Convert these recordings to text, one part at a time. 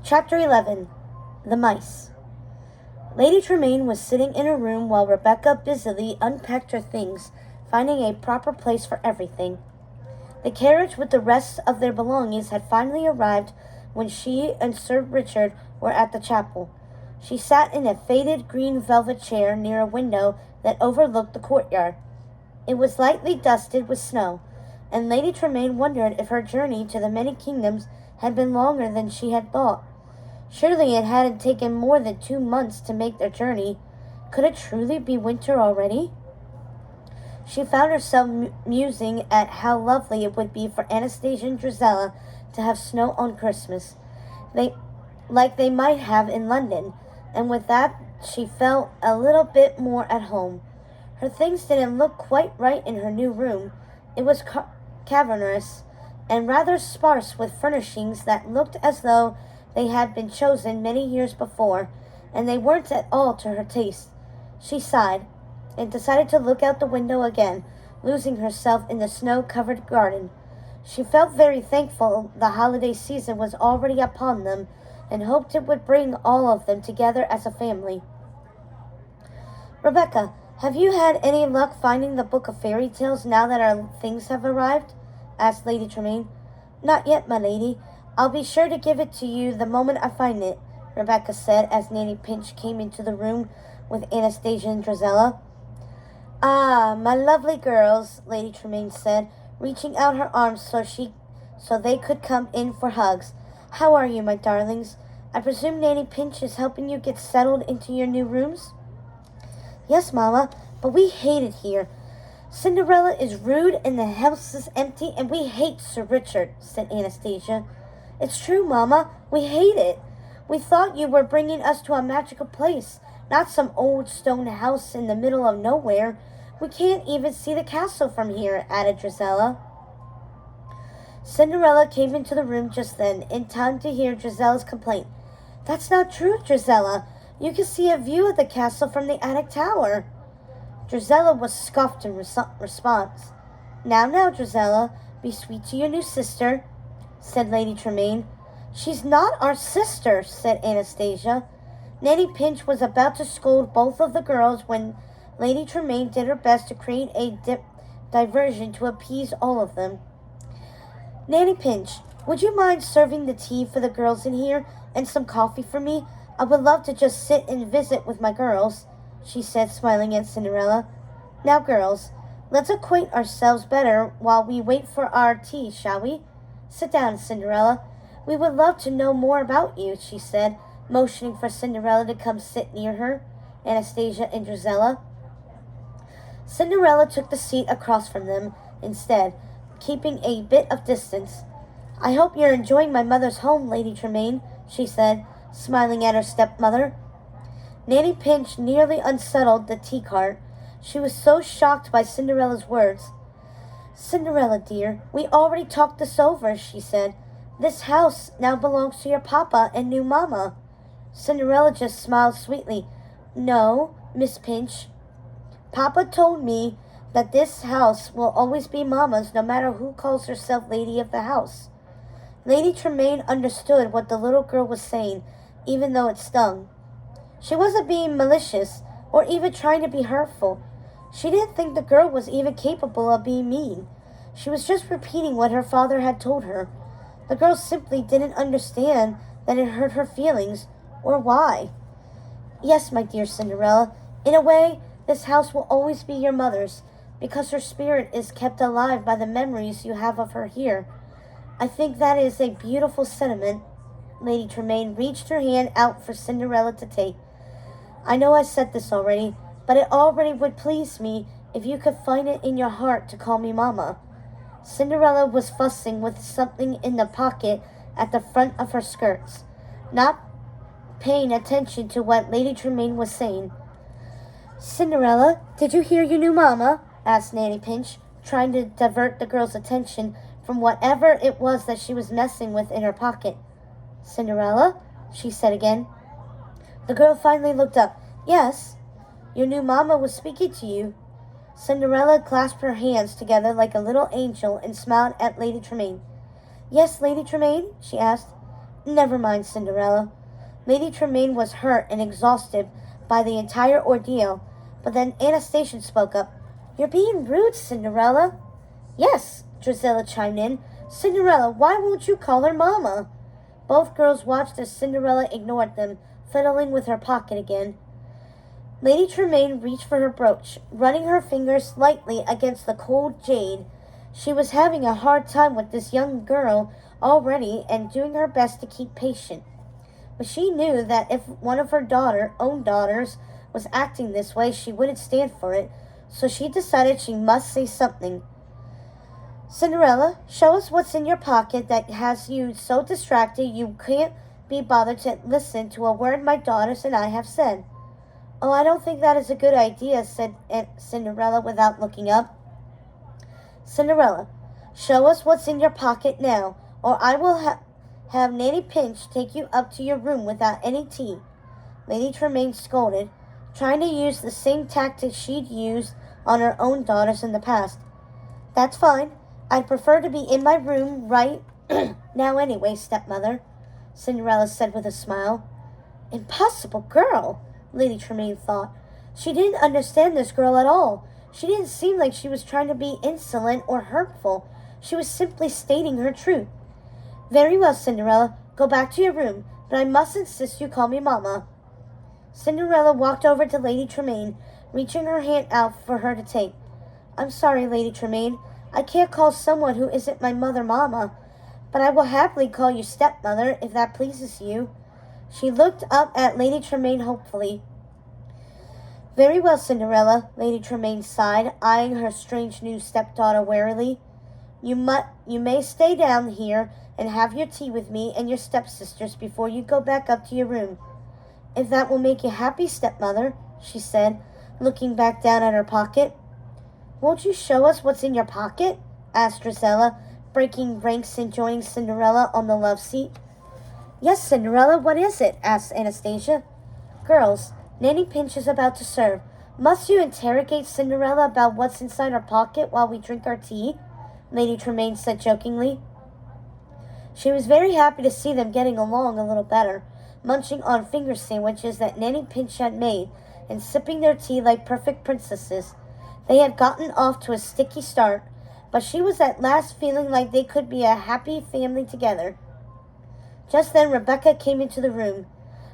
Chapter 11. The Mice. Lady Tremaine was sitting in her room while Rebecca busily unpacked her things, finding a proper place for everything. The carriage with the rest of their belongings had finally arrived when she and Sir Richard were at the chapel. She sat in a faded green velvet chair near a window that overlooked the courtyard. It was lightly dusted with snow, and Lady Tremaine wondered if her journey to the many kingdoms had been longer than she had thought. Surely it hadn't taken more than 2 months to make their journey. Could it truly be winter already? She found herself musing at how lovely it would be for Anastasia and Drizella to have snow on Christmas, like they might have in London, and with that she felt a little bit more at home. Her things didn't look quite right in her new room. It was cavernous and rather sparse with furnishings that looked as though they had been chosen many years before, and they weren't at all to her taste. She sighed and decided to look out the window again, losing herself in the snow-covered garden. She felt very thankful the holiday season was already upon them, and hoped it would bring all of them together as a family. "Rebecca, have you had any luck finding the book of fairy tales now that our things have arrived?" asked Lady Tremaine. "Not yet, my lady. I'll be sure to give it to you the moment I find it," Rebecca said as Nanny Pinch came into the room with Anastasia and Drizella. "Ah, my lovely girls," Lady Tremaine said, reaching out her arms so they could come in for hugs. "How are you, my darlings? I presume Nanny Pinch is helping you get settled into your new rooms?" "Yes, Mama, but we hate it here. Cinderella is rude and the house is empty, and we hate Sir Richard," said Anastasia. "It's true, Mama. We hate it. We thought you were bringing us to a magical place, not some old stone house in the middle of nowhere. We can't even see the castle from here," added Drizella. Cinderella came into the room just then, in time to hear Drizella's complaint. "That's not true, Drizella. You can see a view of the castle from the attic tower." Drizella was scoffed in response. Now, Drizella, be sweet to your new sister," said Lady Tremaine. "She's not our sister," said Anastasia. Nanny Pinch was about to scold both of the girls when Lady Tremaine did her best to create a diversion to appease all of them. "Nanny Pinch, would you mind serving the tea for the girls in here and some coffee for me? I would love to just sit and visit with my girls," she said, smiling at Cinderella. "Now, girls, let's acquaint ourselves better while we wait for our tea, shall we? Sit down, Cinderella. We would love to know more about you," she said, motioning for Cinderella to come sit near her, Anastasia and Drizella. Cinderella took the seat across from them instead, keeping a bit of distance. "I hope you're enjoying my mother's home, Lady Tremaine," she said, smiling at her stepmother. Nanny Pinch nearly unsettled the tea cart. She was so shocked by Cinderella's words. "Cinderella, dear, we already talked this over," she said. "This house now belongs to your papa and new mamma." Cinderella just smiled sweetly. "No, Miss Pinch. Papa told me that this house will always be Mamma's, no matter who calls herself lady of the house." Lady Tremaine understood what the little girl was saying, even though it stung. She wasn't being malicious or even trying to be hurtful. She didn't think the girl was even capable of being mean. She was just repeating what her father had told her. The girl simply didn't understand that it hurt her feelings, or why. "Yes, my dear Cinderella, in a way, this house will always be your mother's, because her spirit is kept alive by the memories you have of her here. I think that is a beautiful sentiment." Lady Tremaine reached her hand out for Cinderella to take. "I know I said this already, but it already would please me if you could find it in your heart to call me Mamma." Cinderella was fussing with something in the pocket at the front of her skirts, not paying attention to what Lady Tremaine was saying. "Cinderella, did you hear your new mamma?" asked Nanny Pinch, trying to divert the girl's attention from whatever it was that she was messing with in her pocket. "Cinderella?" she said again. The girl finally looked up. "Yes, your new mamma was speaking to you." Cinderella clasped her hands together like a little angel and smiled at Lady Tremaine. "Yes, Lady Tremaine?" she asked. Never mind, Cinderella. Lady Tremaine was hurt and exhausted by the entire ordeal, but then Anastasia spoke up. You're being rude, Cinderella. Yes, Drusilla chimed in. Cinderella, why won't you call her Mama? Both girls watched as Cinderella ignored them, fiddling with her pocket again. Lady Tremaine reached for her brooch, running her fingers lightly against the cold jade. She was having a hard time with this young girl already and doing her best to keep patient. But she knew that if one of her own daughters was acting this way, she wouldn't stand for it, so she decided she must say something. Cinderella, show us what's in your pocket that has you so distracted you can't be bothered to listen to a word my daughters and I have said. Oh, I don't think that is a good idea, said Cinderella without looking up. Cinderella, show us what's in your pocket now, or I will have Nanny Pinch take you up to your room without any tea. Lady Tremaine scolded, trying to use the same tactics she'd used on her own daughters in the past. That's fine. I'd prefer to be in my room right now anyway, stepmother, Cinderella said with a smile. Impossible girl, Lady Tremaine thought. She didn't understand this girl at all. She didn't seem like she was trying to be insolent or hurtful. She was simply stating her truth. Very well, Cinderella. Go back to your room, but I must insist you call me Mama. Cinderella walked over to Lady Tremaine, reaching her hand out for her to take. I'm sorry, Lady Tremaine. I can't call someone who isn't my mother Mama, but I will happily call you stepmother if that pleases you. She looked up at Lady Tremaine hopefully. Very well, Cinderella, Lady Tremaine sighed, eyeing her strange new stepdaughter warily. You may stay down here and have your tea with me and your stepsisters before you go back up to your room. If that will make you happy, stepmother, she said, looking back down at her pocket. Won't you show us what's in your pocket? Asked Drusilla, breaking ranks and joining Cinderella on the love seat. Yes, Cinderella, what is it? Asked Anastasia. Girls, Nanny Pinch is about to serve. Must you interrogate Cinderella about what's inside her pocket while we drink our tea? Lady Tremaine said jokingly. She was very happy to see them getting along a little better, munching on finger sandwiches that Nanny Pinch had made and sipping their tea like perfect princesses. They had gotten off to a sticky start, but she was at last feeling like they could be a happy family together. Just then Rebecca came into the room.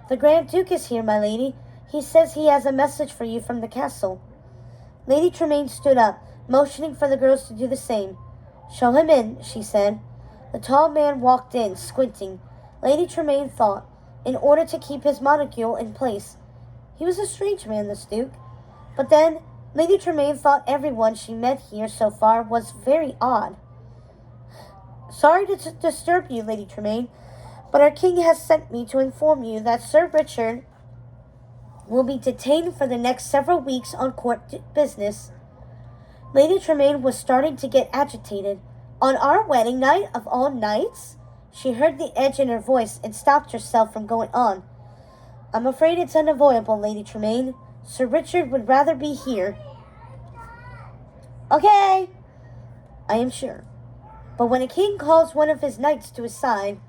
The Grand Duke is here, my lady. He says he has a message for you from the castle. Lady Tremaine stood up, motioning for the girls to do the same. Show him in, she said. The tall man walked in, squinting. Lady Tremaine thought, in order to keep his monocule in place. He was a strange man, this Duke. But then, Lady Tremaine thought everyone she met here so far was very odd. Sorry to disturb you, Lady Tremaine, but our king has sent me to inform you that Sir Richard will be detained for the next several weeks on court business. Lady Tremaine was starting to get agitated. On our wedding night of all nights? She heard the edge in her voice and stopped herself from going on. I'm afraid it's unavoidable, Lady Tremaine. Sir Richard would rather be here. Okay, I am sure. But when a king calls one of his knights to his side,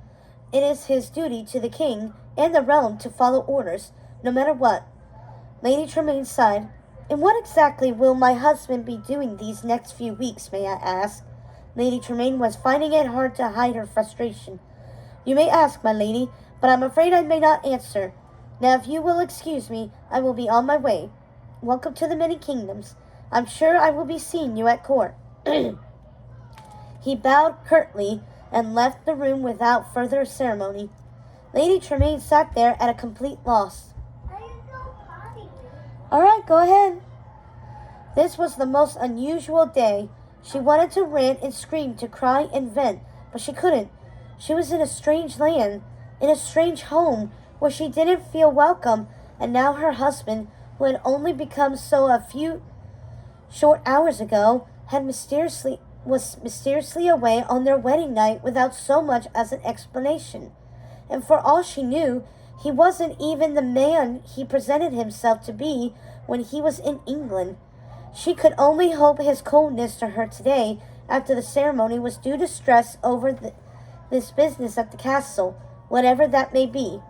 it is his duty to the king and the realm to follow orders, no matter what. Lady Tremaine sighed. And what exactly will my husband be doing these next few weeks, may I ask? Lady Tremaine was finding it hard to hide her frustration. You may ask, my lady, but I'm afraid I may not answer. Now, if you will excuse me, I will be on my way. Welcome to the many kingdoms. I'm sure I will be seeing you at court. He bowed curtly and left the room without further ceremony. Lady Tremaine sat there at a complete loss. All right, go ahead. This was the most unusual day. She wanted to rant and scream, to cry and vent, but she couldn't. She was in a strange land, in a strange home, where she didn't feel welcome, and now her husband, who had only become so a few short hours ago, was mysteriously away on their wedding night without so much as an explanation. And for all she knew, he wasn't even the man he presented himself to be when he was in England. She could only hope his coldness to her today, after the ceremony, was due to stress over this business at the castle. whatever that may be.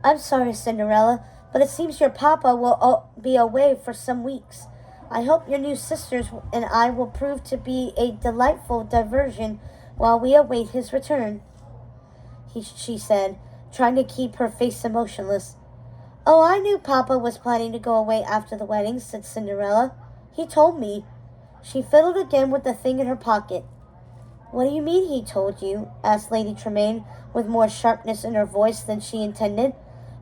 I'm sorry, Cinderella, but it seems your papa will be away for some weeks. I hope your new sisters and I will prove to be a delightful diversion while we await his return, she said, trying to keep her face emotionless. Oh, I knew Papa was planning to go away after the wedding, said Cinderella. He told me. She fiddled again with the thing in her pocket. What do you mean he told you? Asked Lady Tremaine, with more sharpness in her voice than she intended.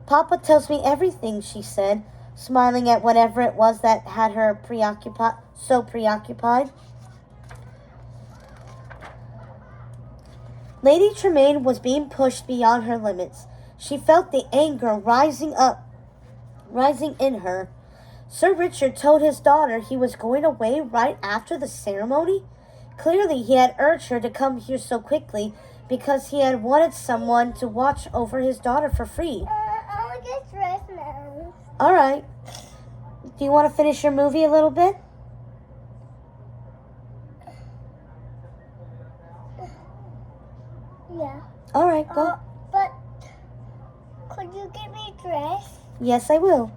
Papa tells me everything, she said, smiling at whatever it was that had her so preoccupied. Lady Tremaine was being pushed beyond her limits. She felt the anger rising in her. Sir Richard told his daughter he was going away right after the ceremony? Clearly he had urged her to come here so quickly because he had wanted someone to watch over his daughter for free. I want to get dressed now. All right. Do you want to finish your movie a little bit? Yeah. All right, go. But could you get me dressed? Yes, I will.